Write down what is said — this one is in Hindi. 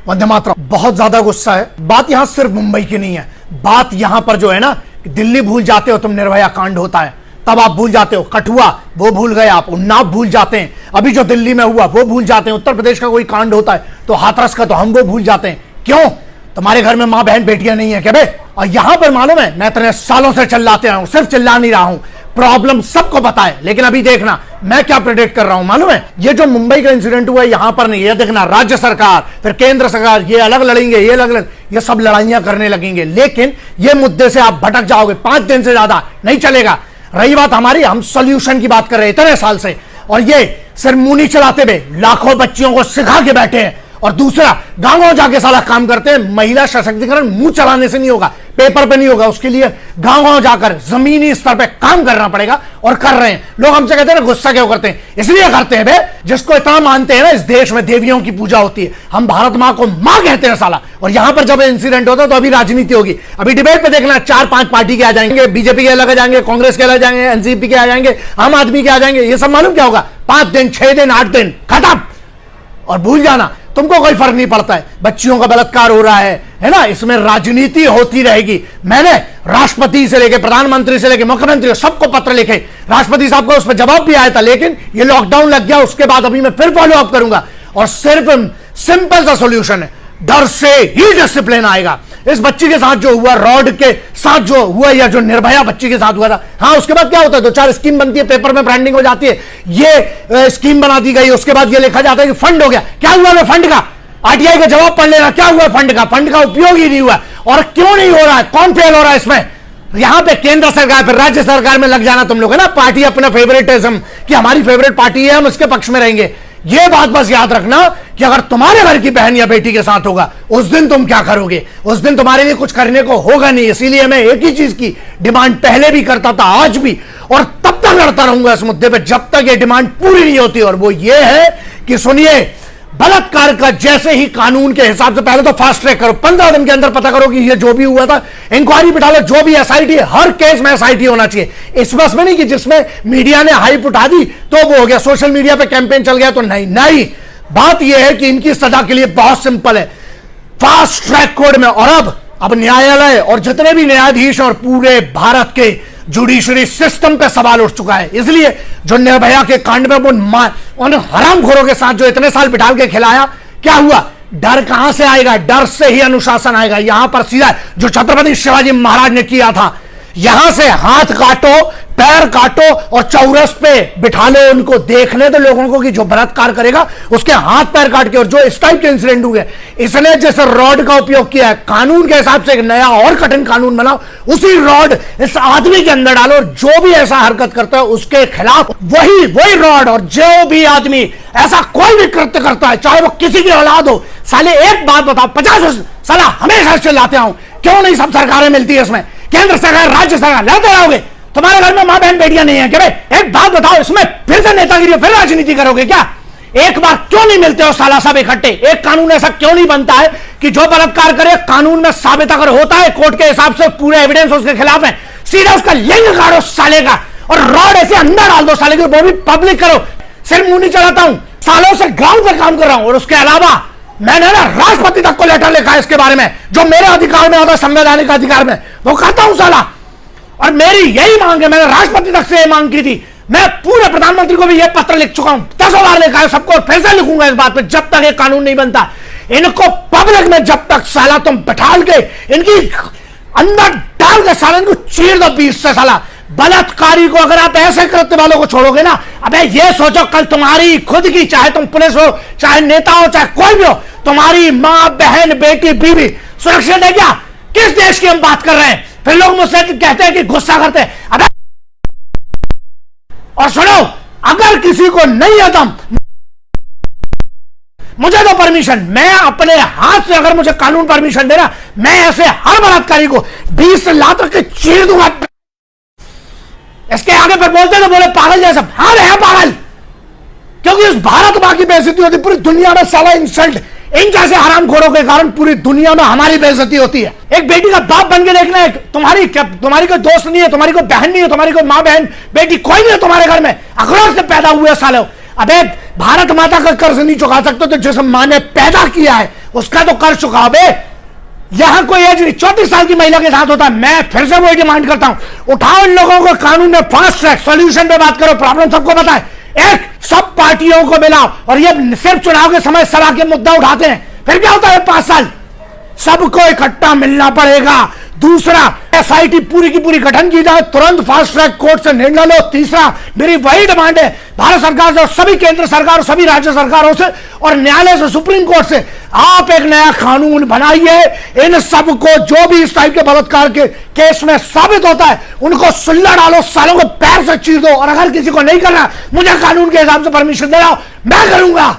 वंदे मातरम। बहुत ज्यादा गुस्सा है। बात यहां सिर्फ मुंबई की नहीं है, बात यहां पर जो है ना, दिल्ली भूल जाते हो तुम, निर्भया कांड होता है तब आप भूल जाते हो, कठुआ वो भूल गए आप, उन्नाव भूल जाते हैं, अभी जो दिल्ली में हुआ वो भूल जाते हैं, उत्तर प्रदेश का कोई कांड होता है तो हाथरस का तो हम वो भूल जाते हैं। क्यों? तुम्हारे घर में मां बहन बेटियां नहीं है क्या बे? और यहां पर मालूम है, मैं इतने सालों से चिल्लाते रहा हूं, सिर्फ चिल्ला नहीं रहा हूं, प्रॉब्लम सबको पता है। लेकिन अभी देखना मैं क्या प्रेडिक्ट कर रहा हूं मालूम है, ये जो मुंबई का इंसिडेंट हुआ है यहां पर नहीं है, देखना राज्य सरकार फिर केंद्र सरकार ये अलग लड़ेंगे, ये अलग, ये सब लड़ाइयां करने लगेंगे, लेकिन ये मुद्दे से आप भटक जाओगे, 5 दिन से ज्यादा नहीं चलेगा। रही बात हमारी, हम सोल्यूशन की बात कर रहे हैं इतने साल से, और ये सिर्फ मुंह चलाते हुए लाखों बच्चियों को सिखा के बैठे हैं, और दूसरा गांव जाके साला काम करते हैं। महिला सशक्तिकरण मुंह चलाने से नहीं होगा, पेपर पे नहीं होगा, उसके लिए गांव जाकर जमीनी स्तर पे काम करना पड़ेगा, और कर रहे हैं। लोग हमसे कहते हैं ना गुस्सा क्यों करते हैं, इसलिए करते हैं बे, जिसको इतना मानते हैं ना, इस देश में देवियों की पूजा होती है, हम भारत मां को मां कहते हैं साला। और यहां पर जब इंसिडेंट होता है तो अभी राजनीति होगी, अभी डिबेट पे देखना 4-5 पार्टी के आ जाएंगे, बीजेपी के अलग आ जाएंगे, कांग्रेस के अलग जाएंगे, एनसीपी के आ जाएंगे, आम आदमी के आ जाएंगे, ये सब मालूम क्या होगा, 5 दिन 6 दिन 8 दिन खत्म, और भूल जाना, तुमको कोई फर्क नहीं पड़ता है। बच्चियों का बलात्कार हो रहा है ना, इसमें राजनीति होती रहेगी। मैंने राष्ट्रपति से लेके प्रधानमंत्री से लेके मुख्यमंत्री सबको पत्र लिखे, राष्ट्रपति साहब को उस पर जवाब भी आया था, लेकिन ये लॉकडाउन लग गया, उसके बाद अभी मैं फिर फॉलो अप करूंगा, और सिर्फ सिंपल सा सॉल्यूशन है, डर से ही डिसिप्लिन आएगा। इस बच्ची के साथ जो हुआ, रॉड के साथ जो हुआ, या जो निर्भया बच्ची के साथ हुआ था, हाँ उसके बाद क्या होता है, 2-4 स्कीम बनती है, पेपर में ब्रांडिंग हो जाती है, ये स्कीम बना दी गई, उसके बाद ये लिखा जाता है कि फंड हो गया। क्या हुआ है फंड का? आरटीआई का जवाब पढ़ लेना, क्या हुआ फंड का? फंड का उपयोग ही नहीं हुआ। और क्यों नहीं हो रहा है, कौन फेल हो रहा है इसमें? यहां पे केंद्र सरकार फिर राज्य सरकार में लग जाना तुम लोग, है ना, पार्टी अपना फेवरेटिज्म कि हमारी फेवरेट पार्टी है, हम उसके पक्ष में रहेंगे। ये बात बस याद रखना कि अगर तुम्हारे घर की बहन या बेटी के साथ होगा, उस दिन तुम क्या करोगे? उस दिन तुम्हारे लिए कुछ करने को होगा नहीं। इसीलिए मैं एक ही चीज की डिमांड पहले भी करता था, आज भी, और तब तक लड़ता रहूंगा इस मुद्दे पे जब तक ये डिमांड पूरी नहीं होती, और वो ये है कि सुनिए, बलात्कार का जैसे ही कानून के हिसाब से, पहले तो फास्ट ट्रैक करो, 15 दिन के अंदर पता करो कि ये जो भी हुआ था, इंक्वायरी बिठा लो, जो भी एसआईटी, हर केस में एसआईटी होना चाहिए। इस बस में नहीं कि जिसमें मीडिया ने हाइप उठा दी तो वो हो गया, सोशल मीडिया पे कैंपेन चल गया तो नहीं। बात यह है कि इनकी सजा के लिए बहुत सिंपल है, फास्ट ट्रैक कोर्ट में। और अब न्यायालय और जितने भी न्यायाधीश और पूरे भारत के जुडिशरी सिस्टम पे सवाल उठ चुका है। इसलिए जो निर्भया के कांड में उन हरामखोरों के साथ जो इतने साल बिठाल के खिलाया, क्या हुआ? डर कहां से आएगा? डर से ही अनुशासन आएगा। यहां पर सीधा जो छत्रपति शिवाजी महाराज ने किया था, यहां से हाथ काटो, पैर काटो और चौरस पे बिठा लो उनको, देखने तो लोगों को कि जो बलात्कार करेगा उसके हाथ पैर काट के। और जो इस टाइप के इंसिडेंट हुए, इसने जैसे रॉड का उपयोग किया है, कानून के हिसाब से एक नया और कठिन कानून बनाओ, उसी रॉड इस आदमी के अंदर डालो, जो भी ऐसा हरकत करता है उसके खिलाफ वही रॉड। और जो भी आदमी ऐसा कोई भी कृत्य करता है, चाहे वो किसी की औलाद हो, साले एक बात बताओ, 50 साला हमेशा चिल्लाते हूं, क्यों नहीं सब सरकारें मिलती है इसमें, केंद्र सरकार राज्य सरकार, लड़ते रहोगे? तुम्हारे घर में मां बहन बेटियां नहीं है क्या? एक बात बताओ, इसमें फिर से नेतागिरी, फिर राजनीति करोगे क्या? एक बार क्यों नहीं मिलते हो साला सब इकट्ठे? एक कानून ऐसा क्यों नहीं बनता है कि जो बलात्कार करे कानून में साबित अगर होता है, कोर्ट के हिसाब से पूरे एविडेंस उसके खिलाफ है, सीधा उसका लिंग काटो साले का, और रॉड ऐसे अंदर डाल दो साले की, वो भी पब्लिक करो। सिर्फ मुंह नहीं चलाता हूं, सालों से ग्राउंड पे काम कर रहा हूं, और उसके अलावा मैंने ना राष्ट्रपति तक को लेटर लिखा है इसके बारे में, जो मेरे अधिकार में होता है, संवैधानिक अधिकार में, वो कहता हूं साला। और मेरी यही मांग है, मैंने राष्ट्रपति तक से यह मांग की थी, मैं पूरे प्रधानमंत्री को भी यह पत्र लिख चुका हूं, 10 बार लिखा है, सबको फिर से लिखूंगा इस बात पे, जब तक ये कानून नहीं बनता। इनको पब्लिक में जब तक साला तुम बैठाल के इनकी अंदर डाल के साला इनको चीर दो 20 से साला। बलात्कारी को अगर आप ऐसे कृत्य वालों को छोड़ोगे ना, अबे ये सोचो कल तुम्हारी खुद की, चाहे तुम पुलिस हो, चाहे नेता हो, चाहे कोई भी हो, तुम्हारी मां बहन बेटी बीवी सुरक्षित है क्या? किस देश की हम बात कर रहे हैं? फिर लोग मुझसे कहते हैं कि गुस्सा करते हैं, अबे और सुनो, अगर किसी को नहीं है दम, मुझे तो परमिशन, मैं अपने हाथ से अगर मुझे कानून परमिशन दे रहा, मैं ऐसे हर बलात्कारी को 20 लात के चीर दूंगा। इसके आगे फिर बोलते तो बोले पागल जैसा, हाँ है पागल, क्योंकि इस भारत मां की बेइज्जती होती, पूरी दुनिया में साला इंसल्ट, इन जैसे हरामखोरों के कारण पूरी दुनिया में हमारी बेइज्जती होती है। एक बेटी का बाप बन के देखना है, तुम्हारी कोई दोस्त नहीं है, तुम्हारी कोई बहन नहीं है, तुम्हारी कोई मां बहन बेटी कोई नहीं है तुम्हारे घर में, अखरोट से पैदा हुए सालों। अबे भारत माता का कर्ज नहीं चुका सकते तो जिस मां ने पैदा किया है उसका तो कर्ज चुकाओ बे। यहां कोई एज नहीं, 34 साल की महिला के साथ होता है। मैं फिर से वही डिमांड करता हूं, उठाओ इन लोगों को कानून में, फास्ट ट्रैक सॉल्यूशन पे बात करो, प्रॉब्लम सबको पता है। एक सब पार्टियों को मिलाओ, और ये सिर्फ चुनाव के समय सभा के मुद्दा उठाते हैं, फिर क्या होता है 5 साल सबको इकट्ठा मिलना पड़ेगा। दूसरा, एसआईटी पूरी की पूरी गठन की जाए, तुरंत फास्ट ट्रैक कोर्ट से निर्णय लो। तीसरा, मेरी वही डिमांड है भारत सरकार से, सभी केंद्र सरकार और सभी राज्य सरकारों से और न्यायालय से, सुप्रीम कोर्ट से, आप एक नया कानून बनाइए। इन सबको जो भी इस टाइप के बलात्कार के केस में साबित होता है उनको सुल्ला डालो, सालों को पैर से चीर दो। और अगर किसी को नहीं करना, मुझे कानून के हिसाब से परमिशन दे रहा, मैं करूंगा।